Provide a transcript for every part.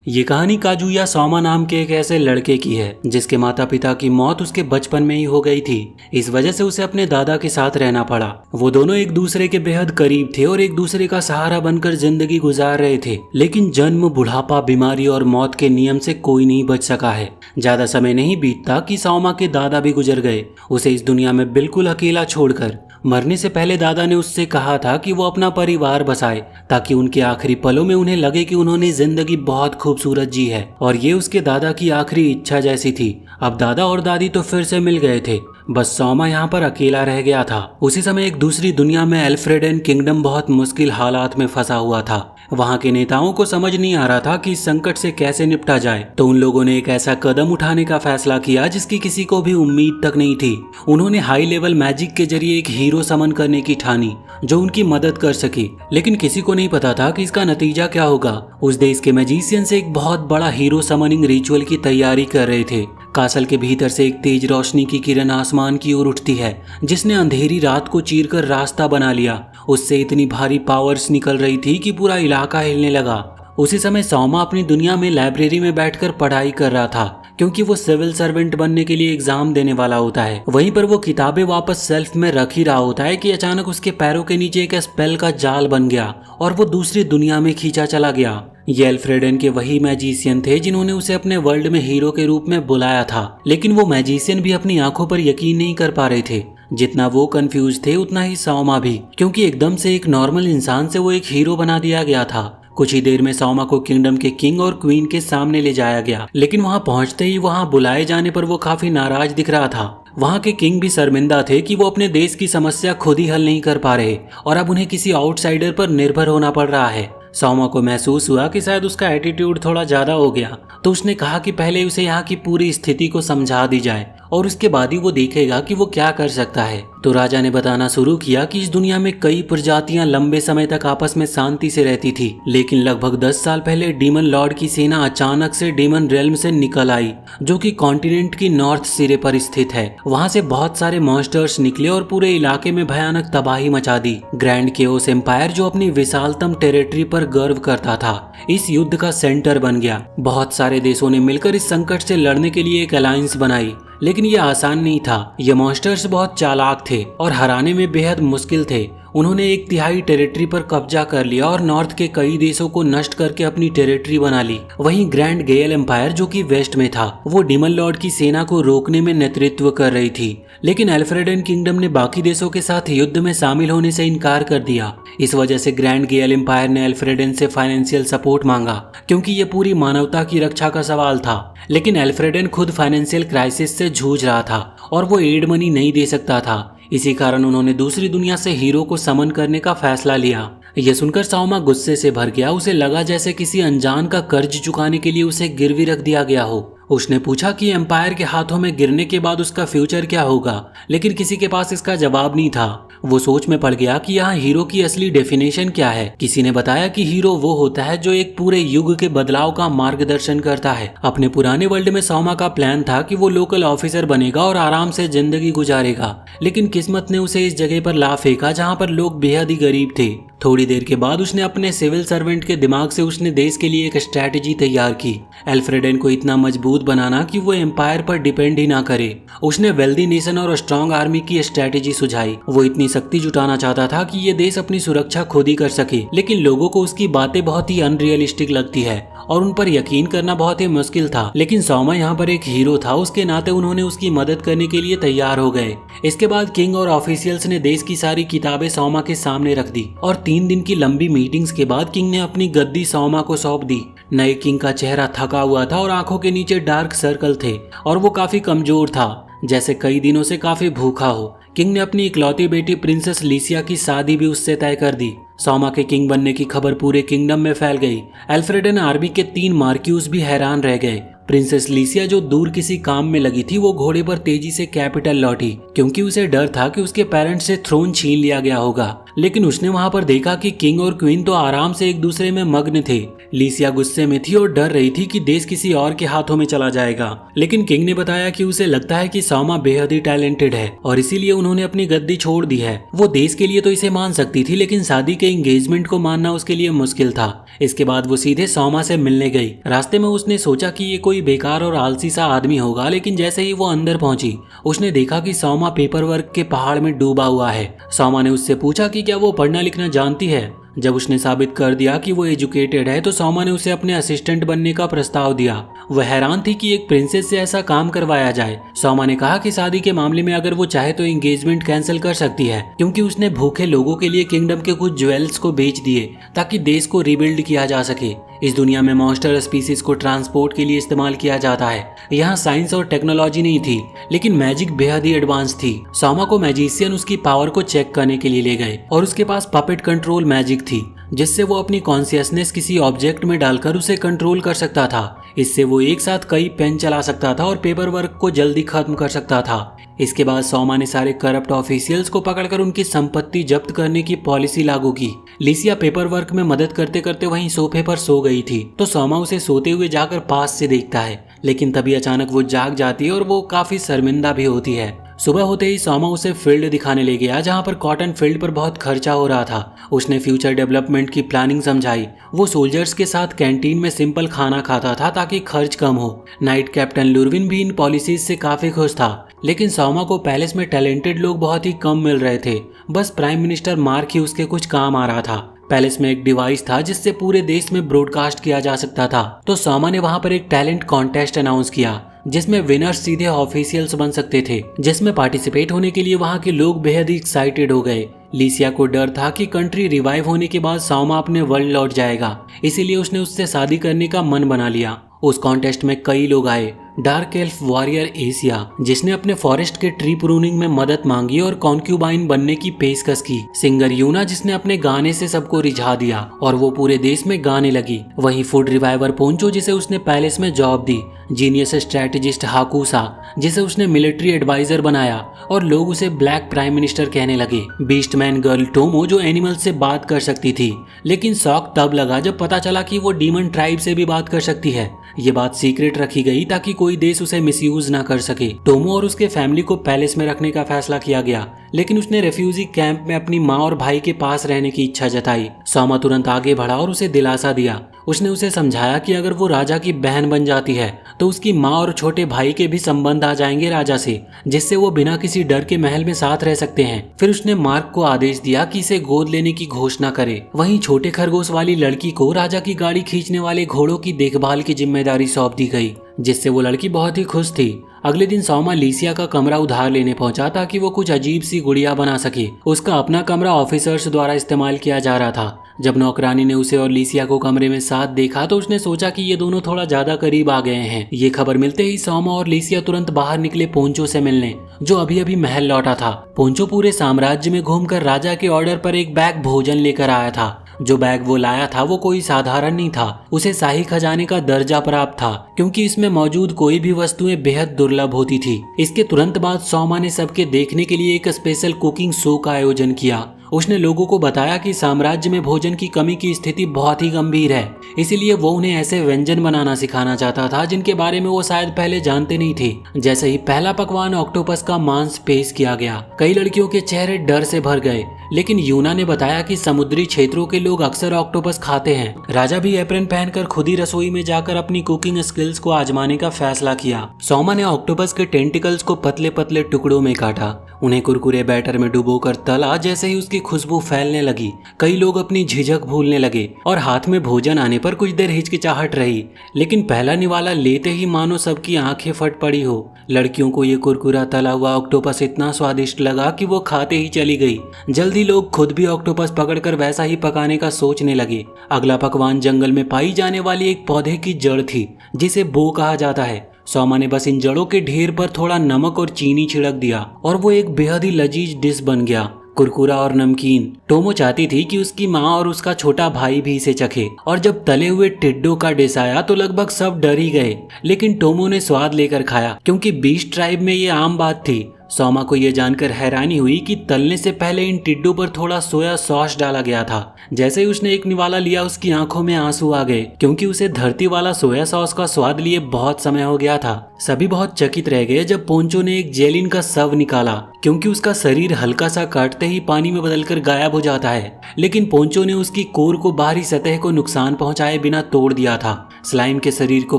ये कहानी काजुया सौमा नाम के एक ऐसे लड़के की है जिसके माता पिता की मौत उसके बचपन में ही हो गई थी। इस वजह से उसे अपने दादा के साथ रहना पड़ा। वो दोनों एक दूसरे के बेहद करीब थे और एक दूसरे का सहारा बनकर जिंदगी गुजार रहे थे। लेकिन जन्म, बुढ़ापा, बीमारी और मौत के नियम से कोई नहीं बच सका है। ज्यादा समय नहीं बीतता कि सौमा के दादा भी गुजर गए, उसे इस दुनिया में बिल्कुल अकेला छोड़कर। मरने से पहले दादा ने उससे कहा था कि वो अपना परिवार बसाए ताकि उनके आखिरी पलों में उन्हें लगे कि उन्होंने जिंदगी बहुत खूबसूरत जी है। और ये उसके दादा की आखिरी इच्छा जैसी थी। अब दादा और दादी तो फिर से मिल गए थे, बस सौमा यहाँ पर अकेला रह गया था। उसी समय एक दूसरी दुनिया में एल्फ्रेडन किंगडम बहुत मुश्किल हालात में फंसा हुआ था। वहाँ के नेताओं को समझ नहीं आ रहा था कि इस संकट से कैसे निपटा जाए, तो उन लोगों ने एक ऐसा कदम उठाने का फैसला किया जिसकी किसी को भी उम्मीद तक नहीं थी। उन्होंने हाई लेवल मैजिक के जरिए एक हीरो समन करने की ठानी जो उनकी मदद कर सके। लेकिन किसी को नहीं पता था कि इसका नतीजा क्या होगा। उस देश के मैजिशियंस एक बहुत बड़ा हीरो समनिंग रिचुअल की तैयारी कर रहे थे। कासल के भीतर से एक तेज रोशनी की किरण आसमान की ओर उठती है जिसने अंधेरी रात को चीरकर रास्ता बना लिया। उससे इतनी भारी पावर्स निकल रही थी कि पूरा इलाका हिलने लगा। उसी समय सौमा अपनी दुनिया में लाइब्रेरी में बैठकर पढ़ाई कर रहा था क्योंकि वो सिविल सर्वेंट बनने के लिए एग्जाम देने वाला होता है। वहीं पर वो किताबें वापस सेल्फ में रख ही रहा होता है कि अचानक उसके पैरों के नीचे एक स्पेल का जाल बन गया और वो दूसरी दुनिया में खींचा चला गया। ये एल्फ्रेडन के वही मैजिशियन थे जिन्होंने उसे अपने वर्ल्ड में हीरो के रूप में बुलाया था। लेकिन वो मैजिशियन भी अपनी आंखों पर यकीन नहीं कर पा रहे थे। जितना वो कंफ्यूज थे उतना ही सौमा भी, क्योंकि एकदम से एक नॉर्मल इंसान से वो एक हीरो बना दिया गया था। कुछ ही देर में सौमा को किंगडम के किंग और क्वीन के सामने ले जाया गया। लेकिन वहां पहुंचते ही वहां बुलाए जाने पर वो काफी नाराज दिख रहा था। वहां के किंग भी शर्मिंदा थे कि वो अपने देश की समस्या खुद ही हल नहीं कर पा रहे और अब उन्हें किसी आउटसाइडर पर निर्भर होना पड़ रहा है। सौमा को महसूस हुआ कि शायद उसका एटीट्यूड थोड़ा ज्यादा हो गया, तो उसने कहा कि पहले उसे यहाँ की पूरी स्थिति को समझा दी जाए और उसके बाद ही वो देखेगा कि वो क्या कर सकता है। तो राजा ने बताना शुरू किया कि इस दुनिया में कई प्रजातियां लंबे समय तक आपस में शांति से रहती थी, लेकिन लगभग 10 साल पहले डीमन लॉर्ड की सेना अचानक से डीमन रेल्म से निकल आई जो कि कॉन्टिनेंट की नॉर्थ सिरे पर स्थित है। वहां से बहुत सारे मॉन्स्टर्स निकले और पूरे इलाके में भयानक तबाही मचा दी। ग्रैंड केओस एम्पायर जो अपनी विशालतम टेरिटरी पर गर्व करता था, इस युद्ध का सेंटर बन गया। बहुत सारे देशों ने मिलकर इस संकट से लड़ने के लिए एक अलायंस बनाई, लेकिन यह आसान नहीं था। ये मॉन्स्टर्स बहुत चालाक थे और हराने में बेहद मुश्किल थे। उन्होंने 1/3 टेरिटरी पर कब्जा कर लिया और नॉर्थ के कई देशों को नष्ट करके अपनी टेरिटरी बना ली। वहीं ग्रैंड गेयल एम्पायर जो कि वेस्ट में था, वो डीमन लॉर्ड की सेना को रोकने में नेतृत्व कर रही थी। लेकिन एल्फ्रेडन किंगडम ने बाकी देशों के साथ युद्ध में शामिल होने से इनकार कर दिया। इस वजह से ग्रैंड गेयल एम्पायर ने एल्फ्रेडन से फाइनेंशियल सपोर्ट मांगा क्योंकि ये पूरी मानवता की रक्षा का सवाल था। लेकिन एल्फ्रेडन खुद फाइनेंशियल क्राइसिस से जूझ रहा था और वो एड मनी नहीं दे सकता था। इसी कारण उन्होंने दूसरी दुनिया से हीरो को समन करने का फैसला लिया। यह सुनकर सौमा गुस्से से भर गया। उसे लगा जैसे किसी अनजान का कर्ज चुकाने के लिए उसे गिरवी रख दिया गया हो। उसने पूछा कि एम्पायर के हाथों में गिरने के बाद उसका फ्यूचर क्या होगा, लेकिन किसी के पास इसका जवाब नहीं था। वो सोच में पड़ गया कि यहाँ हीरो की असली डेफिनेशन क्या है। किसी ने बताया कि हीरो वो होता है जो एक पूरे युग के बदलाव का मार्गदर्शन करता है। अपने पुराने वर्ल्ड में सौमा का प्लान था कि वो लोकल ऑफिसर बनेगा और आराम से जिंदगी गुजारेगा, लेकिन किस्मत ने उसे इस जगह पर ला फेंका जहाँ पर लोग बेहद ही गरीब थे। थोड़ी देर के बाद उसने अपने सिविल सर्वेंट के दिमाग से उसने देश के लिए एक स्ट्रैटेजी तैयार की। एल्फ्रेडन को इतना मजबूत बनाना कि वो एम्पायर पर डिपेंड ही ना करे। उसने वेल्दी नेशन और स्ट्रॉन्ग आर्मी की स्ट्रैटेजी सुझाई। वो इतनी शक्ति जुटाना चाहता था कि ये देश अपनी सुरक्षा खुद ही कर सके, लेकिन लोगों को उसकी बातें बहुत ही अनरियलिस्टिक लगती है और उन पर यकीन करना बहुत ही मुश्किल था। लेकिन सौमा यहाँ पर एक हीरो था, उसके नाते उन्होंने उसकी मदद करने के लिए तैयार हो गए। इसके बाद किंग और ऑफिशियल्स ने देश की सारी किताबें सौमा के सामने रख दी और 3 दिन की लंबी मीटिंग्स के बाद किंग ने अपनी गद्दी सौमा को सौंप दी। नए किंग का चेहरा थका हुआ था और आंखों के नीचे डार्क सर्कल थे और वो काफी कमजोर था, जैसे कई दिनों से काफी भूखा हो। किंग ने अपनी इकलौती बेटी प्रिंसेस लीसिया की शादी भी उससे तय कर दी। सौमा के किंग बनने की खबर पूरे किंगडम में फैल गई। एल्फ्रेडन आर्मी के 3 मार्क्यूस भी हैरान रह गए। प्रिंसेस लीसिया जो दूर किसी काम में लगी थी, वो घोड़े पर तेजी से कैपिटल लौटी क्योंकि उसे डर था कि उसके पेरेंट्स से थ्रोन छीन लिया गया होगा। लेकिन उसने वहां पर देखा कि किंग और क्वीन तो आराम से एक दूसरे में मग्न थे। लिसिया गुस्से में थी और डर रही थी कि देश किसी और के हाथों में चला जाएगा, लेकिन किंग ने बताया कि उसे लगता है कि सौमा बेहद ही टैलेंटेड है और इसीलिए उन्होंने अपनी गद्दी छोड़ दी है। वो देश के लिए तो इसे मान सकती थी, लेकिन शादी के एंगेजमेंट को मानना उसके लिए मुश्किल था। इसके बाद वो सीधे सौमा से मिलने गई। रास्ते में उसने सोचा कि ये कोई बेकार और आलसी सा आदमी होगा, लेकिन जैसे ही वो अंदर पहुंची उसने देखा कि सौमा पेपर वर्क के पहाड़ में डूबा हुआ है। सौमा ने उससे पूछा कि क्या वो पढ़ना लिखना जानती है। जब उसने साबित कर दिया कि वो एजुकेटेड है तो सौमा ने उसे अपने असिस्टेंट बनने का प्रस्ताव दिया। वह हैरान थी कि एक प्रिंसेस से ऐसा काम करवाया जाए। सौमा ने कहा कि शादी के मामले में अगर वो चाहे तो एंगेजमेंट कैंसिल कर सकती है, क्योंकि उसने भूखे लोगों के लिए किंगडम के कुछ ज्वेल्स को बेच दिए ताकि देश को रिबिल्ड किया जा सके। इस दुनिया में मॉन्स्टर स्पीसीज को ट्रांसपोर्ट के लिए इस्तेमाल किया जाता है। यहाँ साइंस और टेक्नोलॉजी नहीं थी, लेकिन मैजिक बेहद ही एडवांस थी। सौमा को मैजिशियन उसकी पावर को चेक करने के लिए ले गए और उसके पास पपेट कंट्रोल मैजिक थी, जिससे वो अपनी कॉन्शियसनेस किसी ऑब्जेक्ट में डालकर उसे कंट्रोल कर सकता था। इससे वो एक साथ कई पेन चला सकता था और पेपर वर्क को जल्दी खत्म कर सकता था। इसके बाद सौमा ने सारे करप्ट ऑफिशियल्स को पकड़कर उनकी संपत्ति जब्त करने की पॉलिसी लागू की। लिसिया पेपर वर्क में मदद करते करते वहीं सोफे पर सो गई थी, तो सौमा उसे सोते हुए जाकर पास से देखता है, लेकिन तभी अचानक वो जाग जाती है और वो काफी शर्मिंदा भी होती है। सुबह होते ही सौमा उसे फील्ड दिखाने ले गया, जहाँ पर कॉटन फील्ड पर बहुत खर्चा हो रहा था। उसने फ्यूचर डेवलपमेंट की प्लानिंग समझाई। वो सोल्जर्स के साथ कैंटीन में सिंपल खाना खाता था ताकि खर्च कम हो। नाइट कैप्टन लुरविन भी इन पॉलिसीज से काफी खुश था, लेकिन सौमा को पैलेस में टैलेंटेड लोग बहुत ही कम मिल रहे थे। बस प्राइम मिनिस्टर मार्क ही उसके कुछ काम आ रहा था। पैलेस में एक डिवाइस था जिससे पूरे देश में ब्रॉडकास्ट किया जा सकता था, तो सौमा ने वहां पर एक टैलेंट कॉन्टेस्ट अनाउंस किया, जिसमें विनर्स सीधे ऑफिशियल्स बन सकते थे। जिसमें पार्टिसिपेट होने के लिए वहां के लोग बेहद ही एक्साइटेड हो गए। लिसिया को डर था कि कंट्री रिवाइव होने के बाद सौमा अपने वर्ल्ड लौट जाएगा, इसीलिए उसने उससे शादी करने का मन बना लिया। उस कॉन्टेस्ट में कई लोग आए। डार्क एल्फ वॉरियर एशिया, जिसने अपने फॉरेस्ट के ट्री प्रूनिंग में मदद मांगी और कॉन्क्यूबाइन बनने की पेशकश की। सिंगर यूना, जिसने अपने गाने से सबको रिझा दिया और वो पूरे देश में गाने लगी। वहीं फूड रिवाइवर पोंचो, जिसे उसने पैलेस में जॉब दी। जीनियस स्ट्रेटेजिस्ट हाकुसा, जिसे उसने मिलिट्री एडवाइजर बनाया और लोग उसे ब्लैक प्राइम मिनिस्टर कहने लगे। बीस्टमैन गर्ल टोमो, जो एनिमल से बात कर सकती थी, लेकिन शॉक तब लगा जब पता चला कि वो डीमन ट्राइब से भी बात कर सकती है। ये बात सीक्रेट रखी गई ताकि कोई देश उसे मिसयूज ना कर सके। टोमो और उसके फैमिली को पैलेस में रखने का फैसला किया गया, लेकिन उसने रेफ्यूजी कैंप में अपनी माँ और भाई के पास रहने की इच्छा जताई। सौमा तुरंत आगे बढ़ा और उसे दिलासा दिया। उसने उसे समझाया कि अगर वो राजा की बहन बन जाती है तो उसकी माँ और छोटे भाई के भी संबंध आ जाएंगे राजा से, जिससे वो बिना किसी डर के महल में साथ रह सकते हैं। फिर उसने मार्क को आदेश दिया कि इसे गोद लेने की घोषणा करे। वहीं छोटे खरगोश वाली लड़की को राजा की गाड़ी खींचने वाले घोड़ों की देखभाल की जिम्मेदारी सौंप दी गई, जिससे वो लड़की बहुत ही खुश थी। अगले दिन सौमा लिसिया का कमरा उधार लेने पहुंचा ताकि वो कुछ अजीब सी गुड़िया बना सके। उसका अपना कमरा ऑफिसर्स द्वारा इस्तेमाल किया जा रहा था। जब नौकरानी ने उसे और लिसिया को कमरे में साथ देखा तो उसने सोचा कि ये दोनों थोड़ा ज्यादा करीब आ गए हैं। ये खबर मिलते ही सौमा और लिसिया तुरंत बाहर निकले पोंचो से मिलने, जो अभी अभी महल लौटा था। पोंचो पूरे साम्राज्य में घूमकर राजा के ऑर्डर पर एक बैग भोजन लेकर आया था। जो बैग वो लाया था वो कोई साधारण नहीं था, उसे शाही खजाने का दर्जा प्राप्त था, क्योंकि इसमें मौजूद कोई भी वस्तुएं बेहद दुर्लभ होती थी। इसके तुरंत बाद सौमा ने सबके देखने के लिए एक स्पेशल कुकिंग शो का आयोजन किया। उसने लोगों को बताया कि साम्राज्य में भोजन की कमी की स्थिति बहुत ही गंभीर है, इसीलिए वो उन्हें ऐसे व्यंजन बनाना सिखाना चाहता था जिनके बारे में वो शायद पहले जानते नहीं थे। जैसे ही पहला पकवान ऑक्टोपस का मांस पेश किया गया, कई लड़कियों के चेहरे डर से भर गए, लेकिन यूना ने बताया कि समुद्री क्षेत्रों के लोग अक्सर ऑक्टोपस खाते हैं। राजा भी एप्रन पहनकर खुद ही रसोई में जाकर अपनी कुकिंग स्किल्स को आजमाने का फैसला किया। सौमा ने ऑक्टोपस के टेंटिकल्स को पतले पतले टुकड़ों में काटा, उन्हें कुरकुरे बैटर में डुबोकर तला। जैसे ही उसकी खुशबू फैलने लगी, कई लोग अपनी झिझक भूलने लगे और हाथ में भोजन आने पर कुछ देर हिचकिचाहट रही, लेकिन पहला निवाला लेते ही मानो सबकी आंखें फट पड़ी हो। लड़कियों को ये कुरकुरा तला हुआ ऑक्टोपस इतना स्वादिष्ट लगा कि वो खाते ही चली गई। जल्दी लोग खुद भी ऑक्टोपस पकड़कर वैसा ही पकाने का सोचने लगे। अगला पकवान जंगल में पाई जाने वाली एक पौधे की जड़ थी, जिसे बो कहा जाता है। सौमा ने बस इन जड़ों के ढेर पर थोड़ा नमक और चीनी छिड़क दिया और वो एक बेहद ही लजीज डिश बन गया, कुरकुरा और नमकीन। टोमो चाहती थी कि उसकी माँ और उसका छोटा भाई भी इसे चखे, और जब तले हुए टिड्डों का डिश आया तो लगभग सब डर ही गए, लेकिन टोमो ने स्वाद लेकर खाया, क्योंकि बीस्ट ट्राइब में ये आम बात थी। सौमा को यह जानकर हैरानी हुई कि तलने से पहले इन टिड्डों पर थोड़ा सोया सॉस डाला गया था। जैसे ही उसने एक निवाला लिया उसकी आंखों में आंसू आ गए, क्योंकि उसे धरती वाला सोया सॉस का स्वाद लिए बहुत समय हो गया था। सभी बहुत चकित रह गए जब पोंचो ने एक जेलिन का शव निकाला, क्योंकि उसका शरीर हल्का सा काटते ही पानी में बदलकर गायब हो जाता है। लेकिन पोंचो ने उसकी कोर को बाहरी सतह को नुकसान पहुंचाए बिना तोड़ दिया था। स्लाइम के शरीर को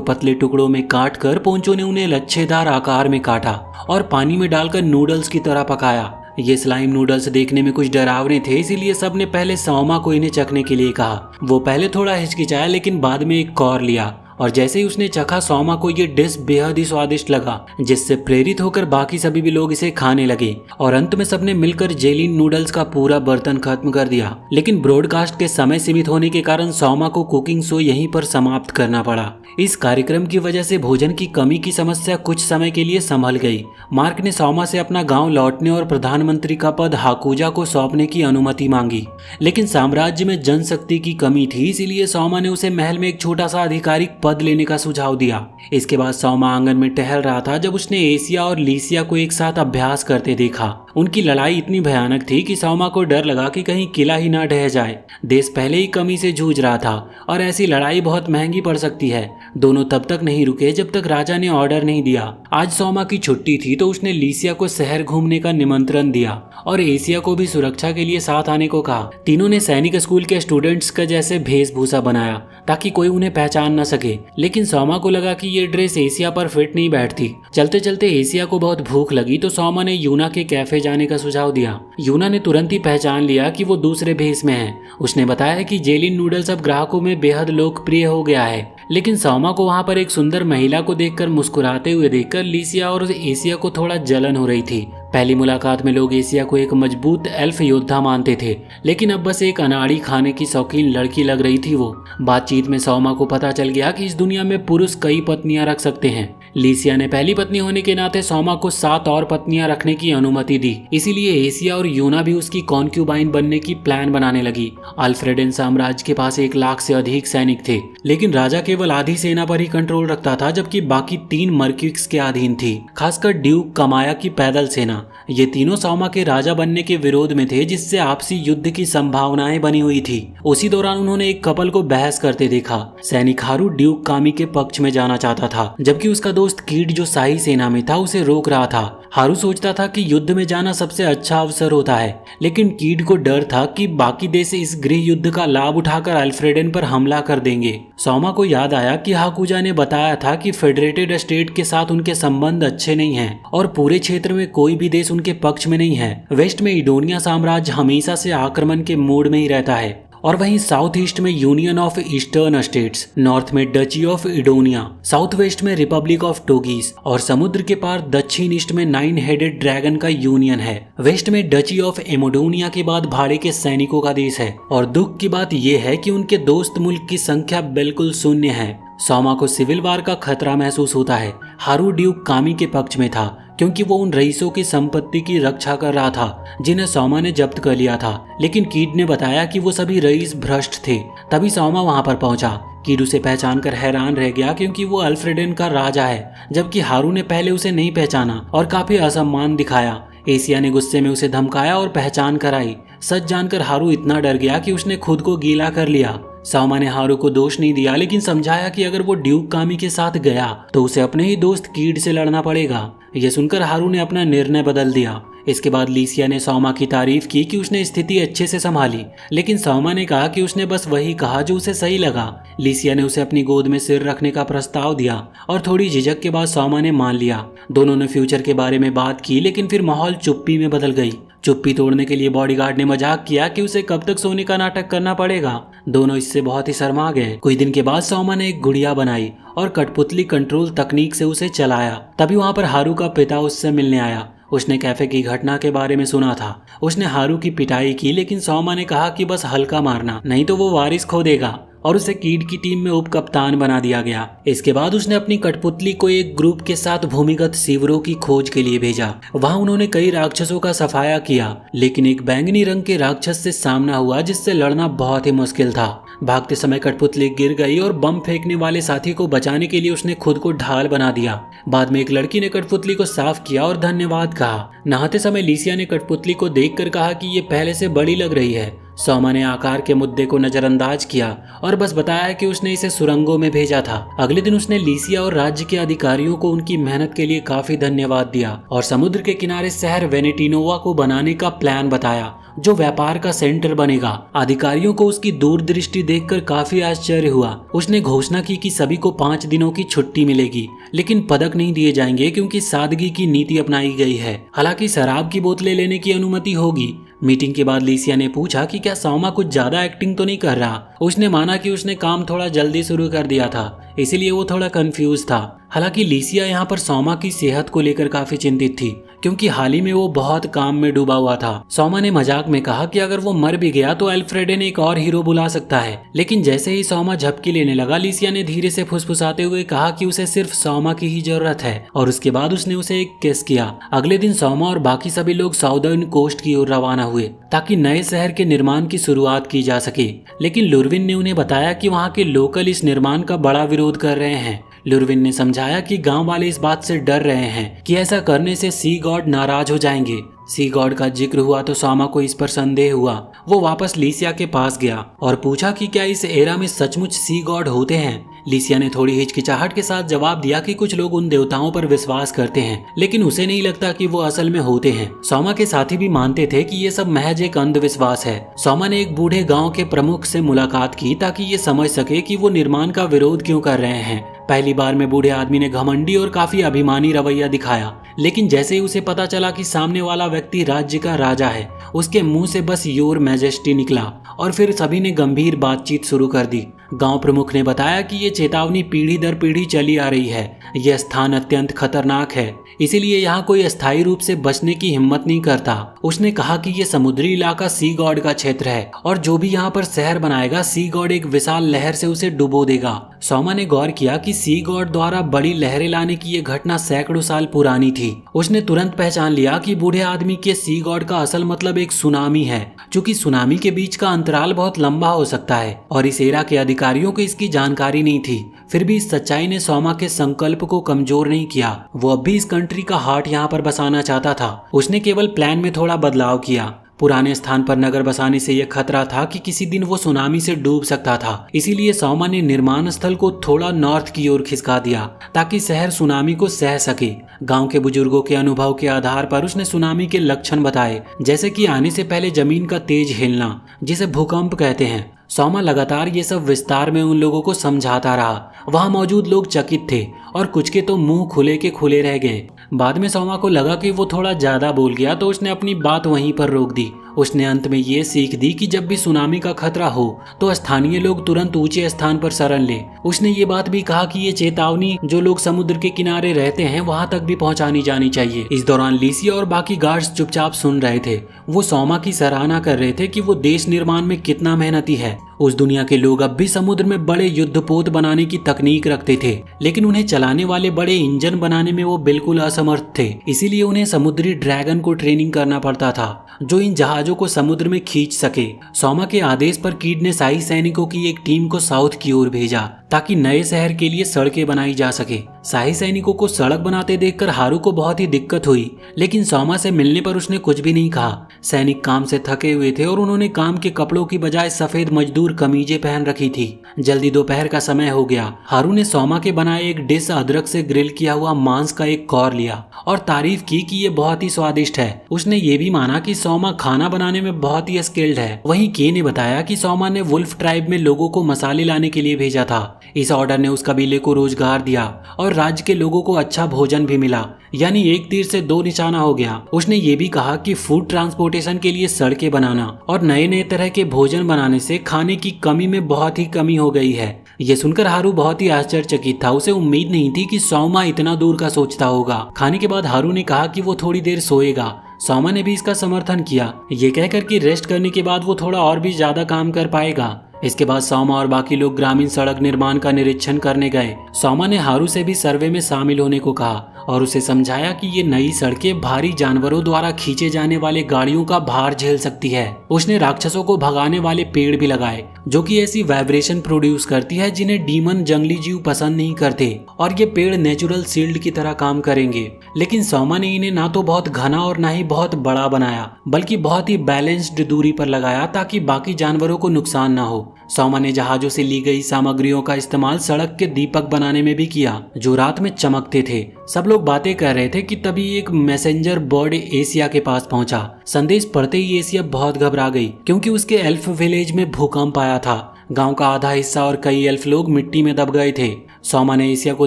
पतले टुकड़ों में काट कर पोंचो ने उन्हें लच्छेदार आकार में काटा और पानी में डालकर नूडल्स की तरह पकाया। ये स्लाइम नूडल्स देखने में कुछ डरावने थे, इसीलिए सबने पहले सौमा को इन्हें चखने के लिए कहा। वो पहले थोड़ा हिचकिचाया, लेकिन बाद में एक कौर लिया और जैसे ही उसने चखा सौमा को ये डिश बेहद ही स्वादिष्ट लगा, जिससे प्रेरित होकर बाकी सभी भी लोग इसे खाने लगे और अंत में सबने मिलकर जेलिन नूडल्स का पूरा बर्तन खत्म कर दिया। लेकिन ब्रॉडकास्ट के समय सीमित होने के कारण सौमा को कुकिंग शो यहीं पर समाप्त करना पड़ा। इस कार्यक्रम की वजह से भोजन की कमी की समस्या कुछ समय के लिए संभल गई। मार्क ने सौमा से अपना गांव लौटने और प्रधानमंत्री का पद हाकुजा को सौंपने की अनुमति मांगी, लेकिन साम्राज्य में जनशक्ति की कमी थी, इसीलिए सौमा ने उसे महल में एक छोटा सा आधिकारिक पद लेने का सुझाव दिया। इसके बाद सौमा आंगन में टहल रहा था जब उसने एशिया और लीसिया को एक साथ अभ्यास करते देखा। उनकी लड़ाई इतनी भयानक थी कि सौमा को डर लगा कि कहीं किला ही ना ढह जाए। देश पहले ही कमी से जूझ रहा था और ऐसी लड़ाई बहुत महंगी पड़ सकती है। दोनों तब तक नहीं रुके जब तक राजा ने ऑर्डर नहीं दिया। आज सौमा की छुट्टी थी तो उसने लीसिया को शहर घूमने का निमंत्रण दिया और एशिया को भी सुरक्षा के लिए साथ आने को कहा। तीनों ने सैनिक स्कूल के स्टूडेंट्स का जैसे वेशभूषा बनाया ताकि कोई उन्हें पहचान न सके, लेकिन सौमा को लगा कि ये ड्रेस एशिया पर फिट नहीं बैठती। चलते चलते एशिया को बहुत भूख लगी तो सौमा ने यूना के कैफे जाने का सुझाव दिया। यूना ने तुरंत ही पहचान लिया कि वो दूसरे भेष में है। उसने बताया कि जेलिन नूडल्स अब ग्राहकों में बेहद लोकप्रिय हो गया है, लेकिन सौमा को वहां पर एक सुंदर महिला को देखकर मुस्कुराते हुए देखकर लीसिया और एशिया को थोड़ा जलन हो रही थी। पहली मुलाकात में लोग एशिया को एक मजबूत एल्फ योद्धा मानते थे, लेकिन अब बस एक अनाड़ी खाने की शौकीन लड़की लग रही थी वो। बातचीत में सौमा को पता चल गया कि इस दुनिया में पुरुष कई पत्नियां रख सकते हैं। लीसिया ने पहली पत्नी होने के नाते सौमा को 7 और पत्नियां रखने की अनुमति दी, इसीलिए एशिया और यूना भी उसकी कॉन्क्यूबाइन बनने की प्लान बनाने लगी। अल्फ्रेडन साम्राज्य के पास 1 लाख से अधिक सैनिक थे, लेकिन राजा केवल आधी सेना पर ही कंट्रोल रखता था, जबकि बाकी 3 मर्क्विक्स के अधीन थी, खासकर ड्यूक कमाया की पैदल सेना। ये तीनों सौमा के राजा बनने के विरोध में थे, जिससे आपसी युद्ध की संभावनाएं बनी हुई थी। उसी दौरान उन्होंने एक कपल को बहस करते देखा। सैनिक हारू ड्यूक कामी के पक्ष में जाना चाहता था, जबकि उसका दोस्त कीड जो शाही सेना में था उसे रोक रहा था। हारू सोचता था कि युद्ध में जाना सबसे अच्छा अवसर होता है, लेकिन कीड को डर था कि बाकी देश इस गृह युद्ध का लाभ उठाकर अल्फ्रेडन पर हमला कर देंगे। सौमा को याद आया कि हाकुजा ने बताया था कि फेडरेटेड स्टेट के साथ उनके संबंध अच्छे नहीं हैं और पूरे क्षेत्र में कोई भी देश उनके पक्ष में नहीं है। वेस्ट में इडोनिया साम्राज्य हमेशा से आक्रमण के मूड में ही रहता है और वहीं साउथ ईस्ट में union of eastern states, north में डची ऑफ इडोनिया, साउथ वेस्ट में रिपब्लिक ऑफ टोगीज और समुद्र के पार दक्षिण ईस्ट में 9 हेडेड ड्रैगन का यूनियन है। वेस्ट में डची ऑफ एमोडोनिया के बाद भाड़े के सैनिकों का देश है और दुख की बात यह है कि उनके दोस्त मुल्क की संख्या बिल्कुल शून्य है। सौमा को सिविल वार का खतरा महसूस होता है। हारू ड्यूक कामी के पक्ष में था, क्योंकि वो उन रईसों की संपत्ति की रक्षा कर रहा था जिन्हें सौमा ने जब्त कर लिया था, लेकिन कीड ने बताया कि वो सभी रईस भ्रष्ट थे। तभी सौमा वहां पर पहुंचा। कीड उसे पहचान कर हैरान रह गया, क्योंकि वो अल्फ्रेडन का राजा है, जबकि हारू ने पहले उसे नहीं पहचाना और काफी असम्मान दिखाया। एशिया ने गुस्से में उसे धमकाया और पहचान कराई। सच जानकर हारू इतना डर गया कि उसने खुद को गीला कर लिया। सौमा ने हारू को दोष नहीं दिया, लेकिन समझाया कि अगर वो ड्यूक कामी के साथ गया तो उसे अपने ही दोस्त कीड से लड़ना पड़ेगा। यह सुनकर हारू ने अपना निर्णय बदल दिया। इसके बाद लीसिया ने सौमा की तारीफ की कि उसने स्थिति अच्छे से संभाली, लेकिन सौमा ने कहा कि उसने बस वही कहा जो उसे सही लगा। लीसिया ने उसे अपनी गोद में सिर रखने का प्रस्ताव दिया और थोड़ी झिझक के बाद सौमा ने मान लिया। दोनों ने फ्यूचर के बारे में बात की, लेकिन फिर माहौल चुप्पी में बदल गई। चुप्पी तोड़ने के लिए बॉडीगार्ड ने मजाक किया कि उसे कब तक सोने का नाटक करना पड़ेगा। दोनों इससे बहुत ही शर्मा गए। कुछ दिन के बाद सौमा ने एक गुड़िया बनाई और कठपुतली कंट्रोल तकनीक से उसे चलाया। तभी वहां पर हारू का पिता उससे मिलने आया। उसने कैफे की घटना के बारे में सुना था। उसने हारू की पिटाई की, लेकिन सौमा ने कहा कि बस हल्का मारना, नहीं तो वो वारिस खो देगा, और उसे कीड की टीम में उप कप्तान बना दिया गया। इसके बाद उसने अपनी कठपुतली को एक ग्रुप के साथ भूमिगत शिविरों की खोज के लिए भेजा। वहां उन्होंने कई राक्षसों का सफाया किया, लेकिन एक बैंगनी रंग के राक्षस से सामना हुआ जिससे लड़ना बहुत ही मुश्किल था। भागते समय कठपुतली गिर गई और बम फेंकने वाले साथी को बचाने के लिए उसने खुद को ढाल बना दिया। बाद में एक लड़की ने कठपुतली को साफ किया और धन्यवाद कहा। नहाते समय लिसिया ने कठपुतली को देखकर कहा कि ये पहले से बड़ी लग रही है। सोमा ने आकार के मुद्दे को नजरअंदाज किया और बस बताया कि उसने इसे सुरंगों में भेजा था। अगले दिन उसने लिसिया और राज्य के अधिकारियों को उनकी मेहनत के लिए काफी धन्यवाद दिया और समुद्र के किनारे शहर वेनेटिनोवा को बनाने का प्लान बताया, जो व्यापार का सेंटर बनेगा। अधिकारियों को उसकी दूरदृष्टि देखकर काफी आश्चर्य हुआ। उसने घोषणा की कि सभी को 5 दिनों की छुट्टी मिलेगी, लेकिन पदक नहीं दिए जाएंगे क्योंकि सादगी की नीति अपनाई गई है। हालांकि शराब की बोतलें लेने की अनुमति होगी। मीटिंग के बाद लिसिया ने पूछा कि क्या सोमा कुछ ज्यादा एक्टिंग तो नहीं कर रहा। उसने माना कि उसने काम थोड़ा जल्दी शुरू कर दिया था, इसीलिए वो थोड़ा कंफ्यूज था। हालांकि लिसिया यहाँ पर सोमा की सेहत को लेकर काफी चिंतित थी, क्योंकि हाल ही में वो बहुत काम में डूबा हुआ था। सोमा ने मजाक में कहा कि अगर वो मर भी गया तो अल्फ्रेडन एक और हीरो बुला सकता है। लेकिन जैसे ही सोमा झपकी लेने लगा, लिसिया ने धीरे से फुसफुसाते हुए कहा कि उसे सिर्फ सोमा की ही जरूरत है, और उसके बाद उसने उसे एक किस किया। अगले दिन सोमा और बाकी सभी लोग साउदर्न कोस्ट की ओर रवाना हुए ताकि नए शहर के निर्माण की शुरुआत की जा सके। लेकिन लुरविन ने उन्हें बताया कि वहाँ के लोकल इस निर्माण का बड़ा विरोध कर रहे हैं। लुरविन ने समझाया कि गांव वाले इस बात से डर रहे हैं कि ऐसा करने से सी गॉड नाराज हो जाएंगे। सी गॉड का जिक्र हुआ तो सोमा को इस पर संदेह हुआ। वो वापस लिसिया के पास गया और पूछा कि क्या इस एरा में सचमुच सी गॉड होते हैं। लिसिया ने थोड़ी हिचकिचाहट के साथ जवाब दिया कि कुछ लोग उन देवताओं पर विश्वास करते हैं, लेकिन उसे नहीं लगता कि वो असल में होते हैं। सोमा के साथी भी मानते थे कि ये सब महज एक अंधविश्वास है। सोमा ने एक बूढ़े गांव के प्रमुख से मुलाकात की ताकि ये समझ सके कि वो निर्माण का विरोध क्यों कर रहे हैं। पहली बार में बूढ़े आदमी ने घमंडी और काफी अभिमानी रवैया दिखाया, लेकिन जैसे ही उसे पता चला कि सामने वाला व्यक्ति राज्य का राजा है, उसके मुंह से बस योर मैजेस्टी निकला और फिर सभी ने गंभीर बातचीत शुरू कर दी। गांव प्रमुख ने बताया कि ये चेतावनी पीढ़ी दर पीढ़ी चली आ रही है। यह स्थान अत्यंत खतरनाक है, इसीलिए यहाँ कोई अस्थायी रूप से बचने की हिम्मत नहीं करता। उसने कहा कि ये समुद्री इलाका सी गॉड का क्षेत्र है और जो भी यहाँ पर शहर बनाएगा, सी गॉड एक विशाल लहर से उसे डुबो देगा। सोमा ने गौर किया कि सी गॉड द्वारा बड़ी लहरें लाने की ये घटना सैकड़ों साल पुरानी थी। उसने तुरंत पहचान लिया कि बूढ़े आदमी के सी गॉड का असल मतलब एक सुनामी है, चूंकि सुनामी के बीच का अंतराल बहुत लंबा हो सकता है और इस एरा के अधिकारियों को इसकी जानकारी नहीं थी। फिर भी इस सच्चाई ने सोमा के संकल्प को कमजोर नहीं किया। वो अब भी इस कंट्री का हार्ट यहाँ पर बसाना चाहता था। उसने केवल प्लान में थोड़ा बदलाव किया। पुराने स्थान पर नगर बसाने से यह खतरा था कि किसी दिन वो सुनामी से डूब सकता था। इसीलिए सोमा ने निर्माण स्थल को थोड़ा नॉर्थ की ओर खिसका दिया ताकि शहर सुनामी को सह सके। गांव के बुजुर्गों के अनुभव के आधार पर उसने सुनामी के लक्षण बताए, जैसे कि आने से पहले जमीन का तेज हिलना, जिसे भूकंप कहते हैं। सोमा लगातार ये सब विस्तार में उन लोगों को समझाता रहा। वहाँ मौजूद लोग चकित थे और कुछ के तो मुंह खुले के खुले रह गए। बाद में सोमा को लगा कि वो थोड़ा ज्यादा बोल गया, तो उसने अपनी बात वहीं पर रोक दी। उसने अंत में ये सीख दी कि जब भी सुनामी का खतरा हो तो स्थानीय लोग तुरंत ऊंचे स्थान पर शरण ले। उसने ये बात भी कहा कि ये चेतावनी जो लोग समुद्र के किनारे रहते हैं वहां तक भी पहुंचानी जानी चाहिए। इस दौरान लिसिया और बाकी गार्ड्स चुपचाप सुन रहे थे। वो सोमा की सराहना कर रहे थे कि वो देश निर्माण में कितना मेहनती है। उस दुनिया के लोग अब भी समुद्र में बड़े युद्धपोत बनाने की तकनीक रखते थे, लेकिन उन्हें चलाने वाले बड़े इंजन बनाने में वो बिल्कुल असमर्थ थे। इसीलिए उन्हें समुद्री ड्रैगन को ट्रेनिंग करना पड़ता था, जो इन जहाजों को समुद्र में खींच सके। सोमा के आदेश पर कीड ने शाही सैनिकों की एक टीम को साउथ की ओर भेजा ताकि नए शहर के लिए सड़कें बनाई जा सके। शाही सैनिकों को सड़क बनाते देखकर हारू को बहुत ही दिक्कत हुई, लेकिन सोमा से मिलने पर उसने कुछ भी नहीं कहा। सैनिक काम से थके हुए थे और उन्होंने काम के कपड़ों की बजाय सफेद मजदूर कमीजें पहन रखी थी। जल्दी दोपहर का समय हो गया। हारू ने सोमा के बनाए एक डिश अदरक से ग्रिल किया हुआ मांस का एक कौर लिया और तारीफ की कि ये बहुत ही स्वादिष्ट है। उसने ये भी माना कि सोमा खाना बनाने में बहुत ही स्किल्ड है। वहीं के ने बताया कि सोमा ने वुल्फ ट्राइब में लोगों को मसाले लाने के लिए भेजा था। इस ऑर्डर ने उस कबीले को रोजगार दिया और राज्य के लोगों को अच्छा भोजन भी मिला, यानी एक तीर से दो निशाना हो गया। उसने ये भी कहा कि फूड ट्रांसपोर्टेशन के लिए सड़कें बनाना और नए नए तरह के भोजन बनाने से खाने की कमी में बहुत ही कमी हो गई है। ये सुनकर हारू बहुत ही आश्चर्यचकित था। उसे उम्मीद नहीं थी कि सोमा इतना दूर का सोचता होगा। खाने के बाद हारू ने कहा कि वो थोड़ी देर सोएगा। सोमा ने भी इसका समर्थन किया, ये कहकर कि रेस्ट करने के बाद वो थोड़ा और भी ज्यादा काम कर पाएगा। इसके बाद सोमा और बाकी लोग ग्रामीण सड़क निर्माण का निरीक्षण करने गए। सोमा ने हारू से भी सर्वे में शामिल होने को कहा और उसे समझाया कि ये नई सड़कें भारी जानवरों द्वारा खींचे जाने वाले गाड़ियों का भार झेल सकती है। उसने राक्षसों को भगाने वाले पेड़ भी लगाए जो कि ऐसी वाइब्रेशन प्रोड्यूस करती है जिन्हें डीमन जंगली जीव पसंद नहीं करते, और ये पेड़ नेचुरल शील्ड की तरह काम करेंगे। लेकिन सौमा ने इन्हें ना तो बहुत घना और ना ही बहुत बड़ा बनाया, बल्कि बहुत ही बैलेंस्ड दूरी पर लगाया ताकि बाकी जानवरों को नुकसान ना हो। सौमा ने जहाजों से ली गई सामग्रियों का इस्तेमाल सड़क के दीपक बनाने में भी किया जो रात में चमकते थे। सब लोग बातें कर रहे थे कि तभी एक मैसेंजर बर्ड एशिया के पास पहुंचा। संदेश पढ़ते ही एशिया बहुत घबरा गई क्योंकि उसके एल्फ विलेज में भूकंप आया था। गांव का आधा हिस्सा और कई एल्फ लोग मिट्टी में दब गए थे। सौमा ने एशिया को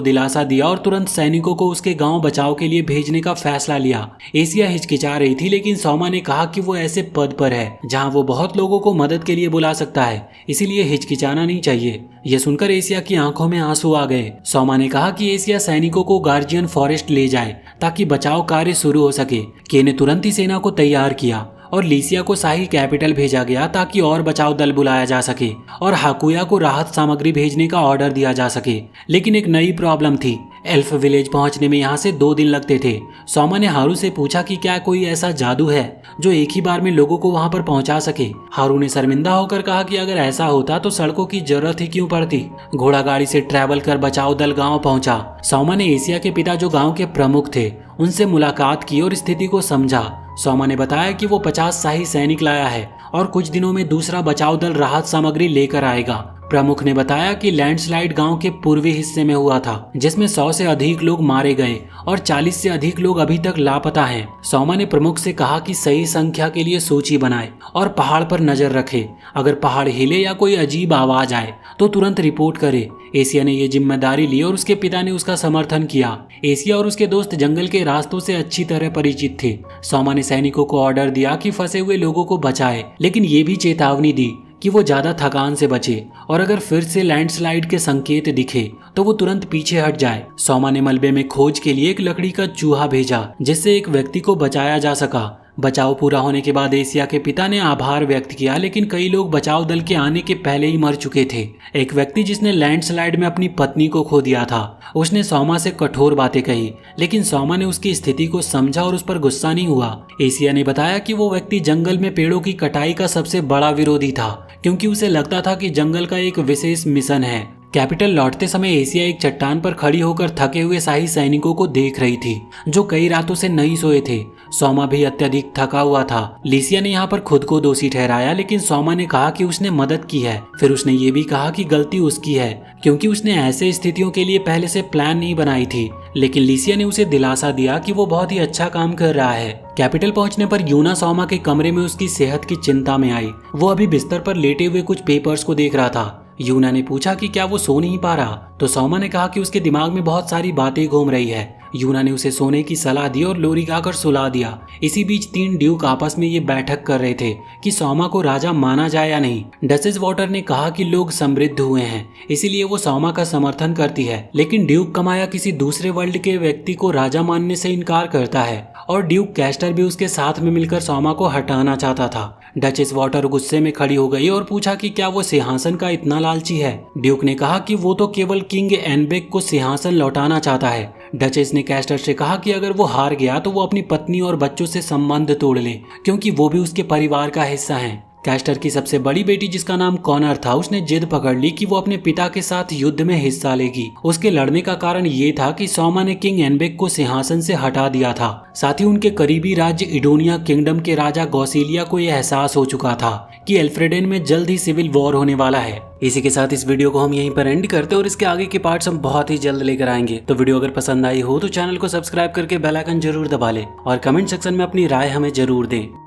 दिलासा दिया और तुरंत सैनिकों को उसके गांव बचाव के लिए भेजने का फैसला लिया। एशिया हिचकिचा रही थी, लेकिन सौमा ने कहा कि वो ऐसे पद पर है जहां वो बहुत लोगों को मदद के लिए बुला सकता है, इसीलिए हिचकिचाना नहीं चाहिए। यह सुनकर एशिया की आंखों में आंसू आ गए। सौमा ने कहा कि एशिया सैनिकों को गार्जियन फॉरेस्ट ले जाए ताकि बचाव कार्य शुरू हो सके। के ने तुरंत ही सेना को तैयार किया और लीसिया को शाही कैपिटल भेजा गया ताकि और बचाव दल बुलाया जा सके और हाकुया को राहत सामग्री भेजने का ऑर्डर दिया जा सके। लेकिन एक नई प्रॉब्लम थी। एल्फ विलेज पहुंचने में यहाँ से 2 दिन लगते थे। सौमा ने हारू से पूछा कि क्या कोई ऐसा जादू है जो एक ही बार में लोगों को वहां पर पहुंचा सके। हारू ने शर्मिंदा होकर कहा कि अगर ऐसा होता तो सड़कों की जरूरत ही क्यों पड़ती। घोड़ा गाड़ी से ट्रैवल कर बचाव दल गाँव पहुंचा। सौमा ने एशिया के पिता जो गाँव के प्रमुख थे उनसे मुलाकात की और स्थिति को समझा। सौमा ने बताया कि वो 50 शाही सैनिक लाया है और कुछ दिनों में दूसरा बचाव दल राहत सामग्री लेकर आएगा। प्रमुख ने बताया कि लैंडस्लाइड गांव के पूर्वी हिस्से में हुआ था जिसमें 100 से अधिक लोग मारे गए और 40 से अधिक लोग अभी तक लापता हैं। सौमा ने प्रमुख से कहा कि सही संख्या के लिए सूची बनाए और पहाड़ पर नजर रखे। अगर पहाड़ हिले या कोई अजीब आवाज आए तो तुरंत रिपोर्ट करे। एशिया ने यह जिम्मेदारी ली और उसके पिता ने उसका समर्थन किया। एशिया और उसके दोस्त जंगल के रास्तों से अच्छी तरह परिचित थे। सौमा ने सैनिकों को ऑर्डर दिया कि फंसे हुए लोगों को बचाए, लेकिन ये भी चेतावनी दी कि वो ज्यादा थकान से बचे और अगर फिर से लैंडस्लाइड के संकेत दिखे तो वो तुरंत पीछे हट जाए। सौमा ने मलबे में खोज के लिए एक लकड़ी का चूहा भेजा जिससे एक व्यक्ति को बचाया जा सका। बचाव पूरा होने के बाद एशिया के पिता ने आभार व्यक्त किया, लेकिन कई लोग बचाव दल के आने के पहले ही मर चुके थे। एक व्यक्ति जिसने लैंडस्लाइड में अपनी पत्नी को खो दिया था, उसने सौमा से कठोर बातें कही, लेकिन सौमा ने उसकी स्थिति को समझा और उस पर गुस्सा नहीं हुआ। एशिया ने बताया कि वो व्यक्ति जंगल में पेड़ों की कटाई का सबसे बड़ा विरोधी था क्योंकि उसे लगता था कि जंगल का एक विशेष मिशन है। कैपिटल लौटते समय एशिया एक चट्टान पर खड़ी होकर थके हुए शाही सैनिकों को देख रही थी जो कई रातों से नहीं सोए थे। सौमा भी अत्यधिक थका हुआ था। लीसिया ने यहाँ पर खुद को दोषी ठहराया, लेकिन सौमा ने कहा कि उसने मदद की है। फिर उसने ये भी कहा कि गलती उसकी है क्योंकि उसने ऐसे स्थितियों के लिए पहले से प्लान नहीं बनाई थी। लेकिन लीसिया ने उसे दिलासा दिया कि वो बहुत ही अच्छा काम कर रहा है। कैपिटल पहुंचने पर यूना सौमा के कमरे में उसकी सेहत की चिंता में आई। वो अभी बिस्तर पर लेटे हुए कुछ पेपर्स को देख रहा था। यूना ने पूछा कि क्या वो सो नहीं पा रहा, तो सौमा ने कहा कि उसके दिमाग में बहुत सारी बातें घूम रही है। यूना ने उसे सोने की सलाह दी और लोरी गाकर सुला दिया। इसी बीच 3 ड्यूक आपस में ये बैठक कर रहे थे कि सौमा को राजा माना जाए या नहीं। डचेस वाटर ने कहा कि लोग समृद्ध हुए हैं, इसीलिए वो सौमा का समर्थन करती है, लेकिन ड्यूक कमाया किसी दूसरे वर्ल्ड के व्यक्ति को राजा मानने से इनकार करता है और ड्यूक कैस्टर भी उसके साथ में मिलकर सौमा को हटाना चाहता था। डचेस वाटर गुस्से में खड़ी हो गई और पूछा कि क्या वो सिंहासन का इतना लालची है। ड्यूक ने कहा कि वो तो केवल किंग एनबेक को सिंहासन लौटाना चाहता है। डचेस ने कैस्टर से कहा कि अगर वो हार गया तो वो अपनी पत्नी और बच्चों से संबंध तोड़ ले क्योंकि वो भी उसके परिवार का हिस्सा हैं। कैस्टर की सबसे बड़ी बेटी जिसका नाम कॉनर था, उसने जिद पकड़ ली कि वो अपने पिता के साथ युद्ध में हिस्सा लेगी। उसके लड़ने का कारण ये था कि सौमा ने किंग एनबेक को सिंहासन से हटा दिया था। साथ ही उनके करीबी राज्य इडोनिया किंगडम के राजा गौसीलिया को यह एहसास हो चुका था कि एल्फ्रेडेन में जल्द ही सिविल वॉर होने वाला है। इसी के साथ इस वीडियो को हम यहीं पर एंड करते हैं और इसके आगे के पार्ट्स हम बहुत ही जल्द लेकर आएंगे। तो वीडियो अगर पसंद आई हो तो चैनल को सब्सक्राइब करके बेल आइकन जरूर दबा लें और कमेंट सेक्शन में अपनी राय हमें जरूर दें।